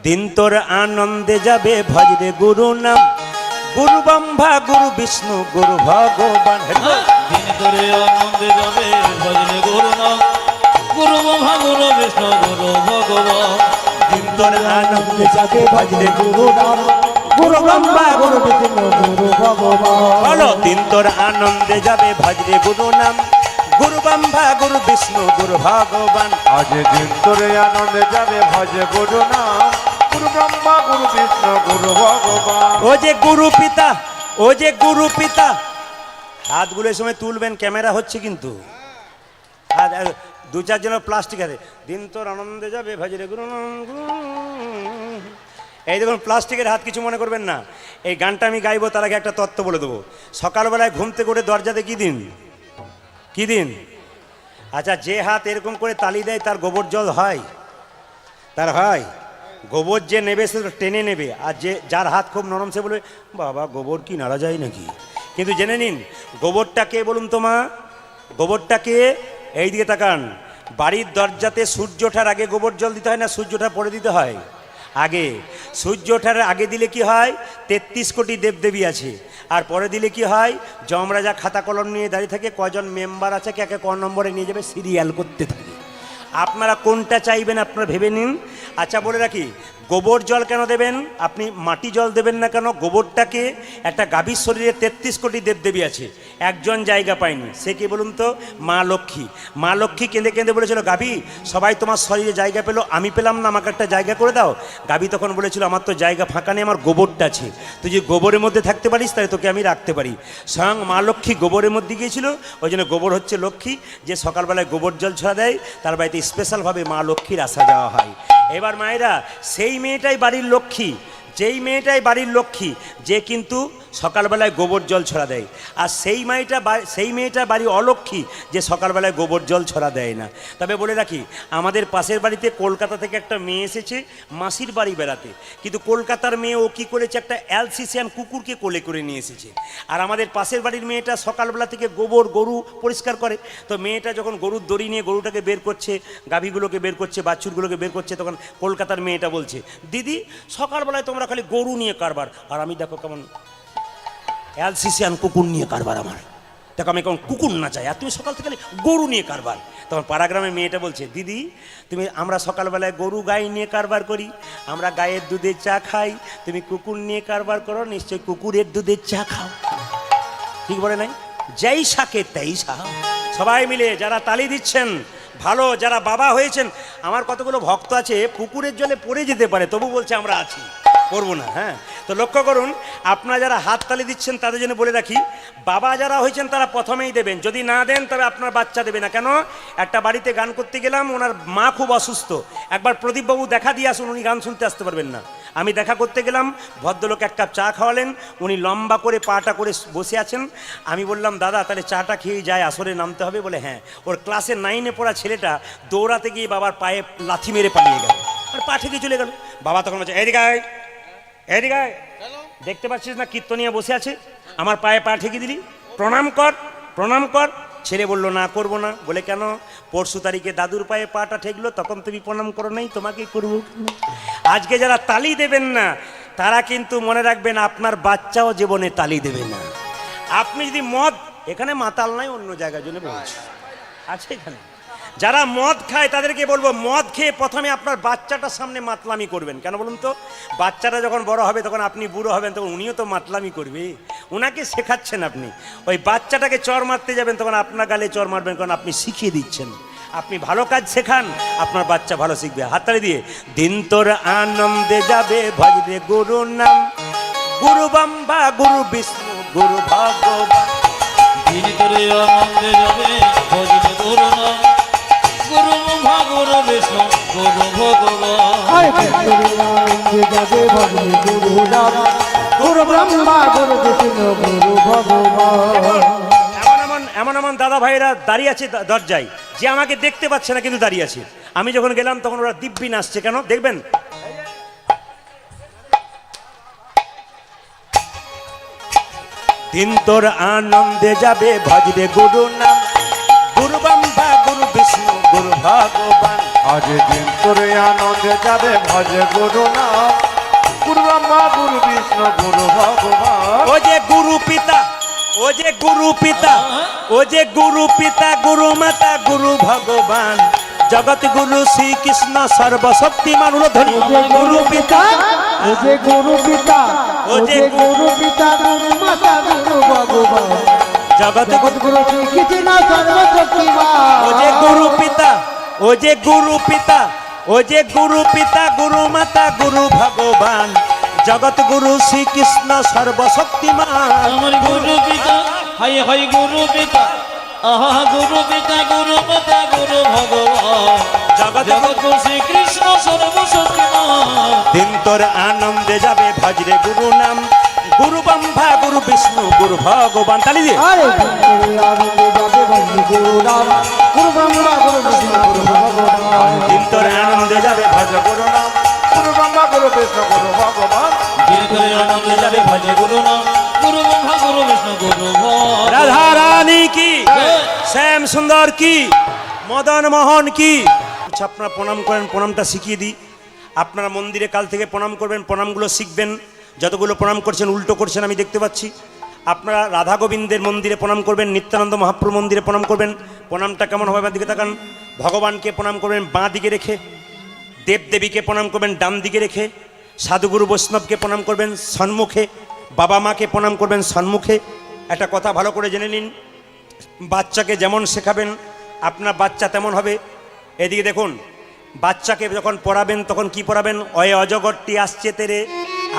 দিন তোর আনন্দে যাবে ভজরে গুরু নাম, গুরু ব্রহ্মা গুরু বিষ্ণু গুরু ভগবান। দিন তোরে আনন্দে যাবে ভজরে গুরু নাম, গুরু ব্রহ্মা গুরু বিষ্ণু গুরু ভগবান। দিন তোর আনন্দে যাবে ভজরে গুরু নাম, গুরু ব্রহ্মা গুরু বিষ্ণু গুরু ভগবান। বলো দিন তোর আনন্দে যাবে ভজরে গুরু নাম, গুরু ব্রহ্মা গুরু বিষ্ণু গুরু ভগবান। আজ দিন তোরে আনন্দে যাবে ভজে গুরু নাম, গুরু ব্রহ্মা গুরু বিষ্ণু গুরু ভগবান। ও যে গুরু পিতা, ও যে গুরু পিতা, হাতগুলো সময় তুলবেন, ক্যামেরা হচ্ছে কিন্তু। আর দু চারজন প্লাস্টিক আছে, দিন তোর আনন্দে যাবে ভজরে গুরু নাম। এই দেখুন প্লাস্টিকের হাত, কিছু মনে করবেন না। এই গানটা আমি গাইবো তার আগে একটা তত্ত্ব বলে দেবো। সকালবেলায় ঘুম থেকে উঠে দরজাতে কি দিন, কি দিন? আচ্ছা, যে হাত এরকম করে তালি দেয় তার গোবর জল হয়? তার হয়? গোবর যে নেবে সে টেনে নেবে, আর যে যার হাত খুব নরম সে বলবে বাবা গোবর কি নাড়া যায় নাকি। কিন্তু জেনে নিন গোবরটা কে বলুন তো মা, গোবরটা কে? এই দিকে তাকান। বাড়ির দরজাতে সূর্য ওঠার আগে গোবর জল দিতে হয় না সূর্য ওঠার পরে দিতে হয়? আগে। সূর্য ওঠার আগে দিলে কি হয়? 33 কোটি দেবদেবী আছে। আর পরে দিলে কি হয়? যমরাজা খাতা কলম নিয়ে দাঁড়িয়ে থাকে, কজন মেম্বার আছে কে ক নম্বরে নিয়ে যাবে, সিরিয়াল করতে থাকে। আপনারা কোনটা চাইবেন আপনারা ভেবে নিন। আচ্ছা বলে রাখি, গোবর জল কেন দেবেন? আপনি মাটি জল দেবেন না কেন? গোবরটাকে, একটা গাভীর শরীরে 33 কোটি দেবদেবী আছে, একজন জায়গা পায়নি, সে কি বলুন তো? মা লক্ষ্মী। মা লক্ষ্মী কেঁদে কেঁদে বলেছিল গাভী সবাই তোমার শরীরে জায়গা পেলো, আমি পেলাম না, আমাকে একটা জায়গা করে দাও। গাভী তখন বলেছিল আমার তো জায়গা ফাঁকা নেই, আমার গোবরটা আছে, তুই যদি গোবরের মধ্যে থাকতে পারিস তাহলে তোকে আমি রাখতে পারি। স্বয়ং মা লক্ষ্মী গোবরের মধ্যে গিয়েছিল, ওই জন্য গোবর হচ্ছে লক্ষ্মী। যে সকালবেলায় গোবর জল ছড়া দেয় তার বাড়িতে স্পেশালভাবে মা লক্ষ্মীর আসা যাওয়া হয়। এবার মায়েরা, সেই মেয়েটাই বাড়ির লক্ষ্মী, যেই মেয়েটাই বাড়ির লক্ষ্মী যে কিন্তু সকালবেলায় গোবর জল ছড়া দেয়, আর সেই মেয়েটা বাড়ি অলক্ষ্মী যে সকালবেলায় গোবর জল ছড়া দেয় না। তবে বলে রাখি, আমাদের পাশের বাড়িতে কলকাতা থেকে একটা মেয়ে এসেছে মাসির বাড়ি বেড়াতে, কিন্তু কলকাতার মেয়ে ও কী করেছে, একটা অ্যালসিসিয়ান কুকুরকে কোলে করে নিয়ে এসেছে। আর আমাদের পাশের বাড়ির মেয়েটা সকালবেলা থেকে গরু পরিষ্কার করে, তো মেয়েটা যখন গরুর দড়ি নিয়ে গরুটাকে বের করছে, গাভীগুলোকে বের করছে, বাছুরগুলোকে বের করছে, তখন কলকাতার মেয়েটা বলছে দিদি সকালবেলায় তোমরা খালি গরু নিয়ে কারবার, আর আমি দেখো কেমন অ্যালসিসিয়ান কুকুর নিয়ে কারবার। আমার দেখো আমি কেমন কুকুর না চাই, আর তুমি সকাল থেকে গরু নিয়ে কারবার। তখন পাড়াগ্রামের মেয়েটা বলছে দিদি আমরা সকালবেলায় গরু গাই নিয়ে কারবার করি, আমরা গায়ের দুধের চা খাই, তুমি কুকুর নিয়ে কারবার করো, নিশ্চয়ই কুকুরের দুধের চা খাও। ঠিক বলে নাই? যেই শাকে তেই শাহ। সবাই মিলে যারা তালি দিচ্ছেন ভালো, যারা বাবা হয়েছেন, আমার কতগুলো ভক্ত আছে পুকুরের জলে পড়ে যেতে পারে তবু বলছে আমরা আছি, করবো না। হ্যাঁ, তো লক্ষ্য করুন, আপনারা যারা হাত তালি দিচ্ছেন তাদের জন্য বলে রাখি, বাবা যারা হয়েছেন তারা প্রথমেই দেবেন, যদি না দেন তবে আপনার বাচ্চা দেবে না। কেন? একটা বাড়িতে গান করতে গেলাম, ওনার মা খুব অসুস্থ, একবার প্রদীপবাবু দেখা দিয়ে আসুন, উনি গান শুনতে আসতে পারবেন না। আমি দেখা করতে গেলাম, ভদ্রলোক এক কাপ চা খাওয়ালেন, উনি লম্বা করে পাটা করে বসে আছেন। আমি বললাম দাদা তাহলে চাটা খেয়ে যায়, আসরে নামতে হবে? বলে হ্যাঁ। ওর ক্লাসে 9-এ পড়া ছেলেটা দৌড়াতে গিয়ে বাবার পায়ে লাথি মেরে পালিয়ে গেল, আর পা থেকে চলে গেল। বাবা তখন বলছে এদিকে আয়, এদিকে আয়, দেখতে পাচ্ছিস না কীর্তনিয়া বসে আছে, আমার পায়ে পা ঠেকে দিলি, প্রণাম কর, প্রণাম কর। ছেলে বলল না করবো না। বলে কেন? পরশু তারিখে দাদুর পায়ে পাটা ঠেকলো, তখন তুমি প্রণাম করো নাই, তোমাকে করবো। আজকে যারা তালি দেবেন না তারা কিন্তু মনে রাখবেন আপনার বাচ্চাও জীবনে তালি দেবে না। আপনি যদি মদ, এখানে মাতাল নাই, অন্য জায়গার জন্য বলছি, আছে এখানে যারা মদ খায় তাদেরকে বলবো মদ খেয়ে প্রথমে আপনার বাচ্চাটার সামনে মাতলামি করবেন। কেন বলুন তো? বাচ্চাটা যখন বড় হবে তখন আপনি বুড়ো হবেন, তখন উনিও তো মাতলামি করবে, ওনাকে শেখাচ্ছেন আপনি। ওই বাচ্চাটাকে চর মারতে যাবেন তখন আপনার গালে চর মারবেন, কারণ আপনি শিখিয়ে দিচ্ছেন। আপনি ভালো কাজ শেখান, আপনার বাচ্চা ভালো শিখবে। হাততালি দিয়ে দিন তোর আনন্দে যাবে ভজরে গুরু নাম, গুরু ব্রহ্মা গুরু বিষ্ণু গুরু ভগবান। দিন তোরে আনন্দে যাবে ভজরে গুরু নাম, গুরু ব্রহ্মা গুরু বিষ্ণু গুরু ভগবান। যাবে ভজরে গুরু নাম, গুরু ব্রহ্মা গুরু বিষ্ণু গুরু ভগবান। এমন এমন দাদা ভাইরা দাঁড়িয়ে আছে দরজায়, যে আমাকে দেখতে পাচ্ছে না কিন্তু দাঁড়িয়ে আছে। আমি যখন গেলাম তখন ওরা দিব্যি নাচছে। কেন দেখবেন? দিন তোর আনন্দে যাবে ভজরে গুরু নাম, গুরু ব্রহ্মা গুরু বিষ্ণু গুরু ভগবান। আজ দিন তোরে আনন্দে যাবে ভজ গুরু নাম গুরু ব্রহ্মা গুরু বিষ্ণু গুরু ভগবান ও যে গুরু পিতা, ও যে গুরু পিতা, ও যে গুরু পিতা, গুরু মাতা, গুরু ভগবান, জগৎ গুরু শ্রীকৃষ্ণ সর্বশক্তিমান। উলধ্বনি গুরু পিতা, ও যে গুরু পিতা, ও ও যে যে গুরু পিতা, গুরু মাতা, গুরু ভগবান, জগৎ জগৎ গুরু শ্রীকৃষ্ণ সর্বশক্তিমান। ও যে গুরু পিতা, ও যে গুরু পিতা, ও যে গুরু পিতা, গুরু মাতা, গুরু ভগবান, জগৎ গুরু শ্রীকৃষ্ণ সর্বশক্তিমান। আমার গুরু পিতা, হাই হাই গুরু পিতা, আহা গুরু পিতা, গুরু মাতা, গুরু ভগবান, জগৎ জগৎ গুরু শ্রীকৃষ্ণ সর্বশক্তিমান। দিন তোর আনন্দে যাবে ভজরে গুরু নাম, গুরু ব্রহ্মা, গুরু বিষ্ণু, গুরু ভগবান। তালি দিয়ে আরে দিন আনন্দে যাবে ভজ গুরু নাম, গুরু ব্রহ্মা, গুরু বিষ্ণু, গুরু ভগবান। দিন তোর আনন্দে যাবে ভজ গুরু নাম গুরু ব্রহ্মা গুরু বিষ্ণু গুরু ভগবান দিন করে আনন্দে যাবে ভজে গুরু নাম, গুরু ব্রহ্মা, গুরু বিষ্ণু, গুরু ভগবান। রাধা রানী কি, শ্যাম সুন্দর কি, মদন মোহন কি। আচ্ছা, আপনারা প্রণাম করেন, প্রণামটা শিখিয়ে দিই। আপনারা মন্দিরে কাল থেকে প্রণাম করবেন, প্রণামগুলো শিখবেন। যতগুলো প্রণাম করছেন উল্টো করছেন আমি দেখতে পাচ্ছি। আপনারা রাধা গোবিন্দের মন্দিরে প্রণাম করবেন, নিত্যানন্দ মহাপ্রভু মন্দিরে প্রণাম করবেন। প্রণামটা কেমন হবে আমার দিকে তাকান। ভগবানকে প্রণাম করবেন বাঁ দিকে রেখে, দেবদেবীকে প্রণাম করবেন ডান দিকে রেখে, সাধুগুরু বৈষ্ণবকে প্রণাম করবেন সম্মুখে, বাবা মাকে প্রণাম করবেন সম্মুখে। একটা কথা ভালো করে জেনে নিন, বাচ্চাকে যেমন শেখাবেন আপনার বাচ্চা তেমন হবে। এদিকে দেখুন, বাচ্চাকে যখন পড়াবেন তখন কি পড়াবেন? অয়ে অজগরটি আসছে তেরে,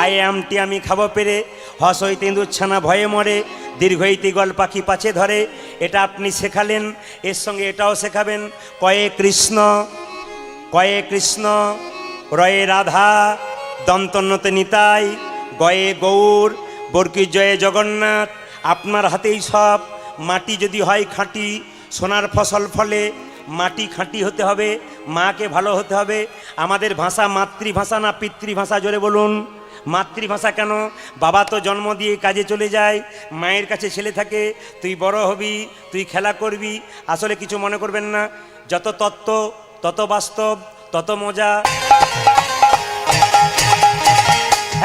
আয়ে আমটি আমি খাবো পেরে, হস হইতে ইঁদুর ছানা ভয়ে মরে, দীর্ঘ হইতে গল পাখি পাছে ধরে। এটা আপনি শেখালেন, এর সঙ্গে এটাও শেখাবেন। কয়ে কৃষ্ণ, কয়ে কৃষ্ণ, রয়ে রাধা, দন্তন্নতে নিতাই, গয়ে গৌর, বর্কি জয়ে জগন্নাথ। আপনার হাতেই সব। মাটি যদি হয় খাঁটি, সোনার ফসল ফলে, মাটি খাঁটি হতে হবে, মাকে ভালো হতে হবে। আমাদের ভাষা মাতৃভাষা না পিতৃভাষা? জোরে বলুন। মাতৃভাষা কেন? বাবা তো জন্ম দিয়ে কাজে চলে যায়, মায়ের কাছে ছেলে থাকে, তুই বড় হবি, তুই খেলা করবি। আসলে কিছু মনে করবেন না, যত তত্ত্ব তত বাস্তব, তত মজা।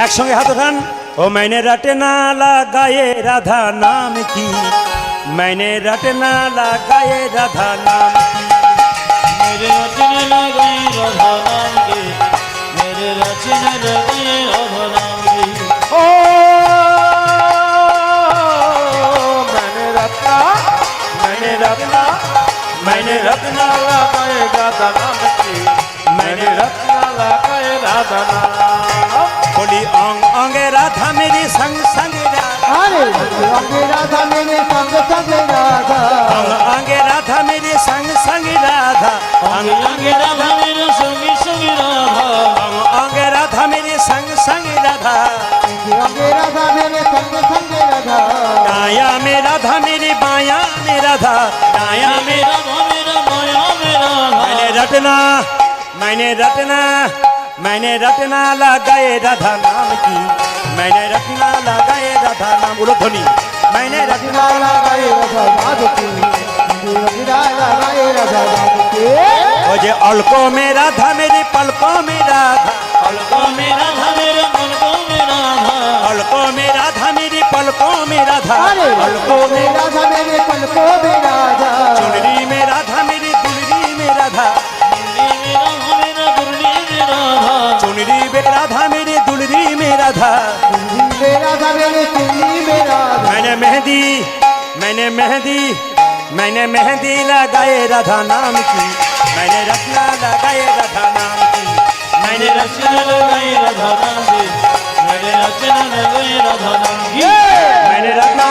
একসঙ্গে হাত ওঠান। ও मैंने रटना लगाए राधा नाम की, मैंने रटना लगाए राधा नाम की। मेरे रचने लगे राधा नाम के, मेरे रचने लगे राधा नाम की। ओ मैंने रत्ना मैंने रत्ना मैंने रटना लगाए राधा नाम की मैंने रत्ना लगाए राधा नाम बोली अंग अंगे राधा मेरी संग संग राधा, আরে অঙ্গে রাধা মেরে সঙ্গে সঙ্গে রাধা, अंग अंगे राधा मेरी संग संग राधा, अंग अंगे अंगे राधा मेरे संगी संगी राधा, अंग अंगे राधा मेरी संग संग राधा, অঙ্গে রাধা মেরে সঙ্গে সঙ্গে রাধা। दाया में राधा मेरी बाया में राधा, दाया में मेरा मेरा माया मेरा मैंने रटना, मैंने रटना, मैंने रटना लगाए राधा नाम की, मैंने रटना लगाए राधा नाम। उलध्वनि मैंने रटना লাগায়ে রাধা মাধবী, লাগায়ে রাধা মাধবী। ओ जे अलको में राधा मेरी पलकों में राधा, अलको में राधा मेरे मन को मेरा अलको में राधा मेरी पलकों में राधा, আরে अलको পলকো মে রাধা মেরে পলকো মে রাধা, चुनरी में राधा मेरी दुलरी में राधा, मेरा मेरा दुर्ली मेरा चुनरी में राधा मेरी दुलरी में राधा। মে রাধা মেরে চুনি মে রাধা। मैंने मेहंदी, मैंने मेहंदी, मैंने मेहंदी लगाए राधा नाम की, मैंने रत्ना लगाए राधा नाम की, मैंने मेरे रचना लगाई राधा नाम की, मेरे रचना लगाई राधा नाम की। मैंने रत्ना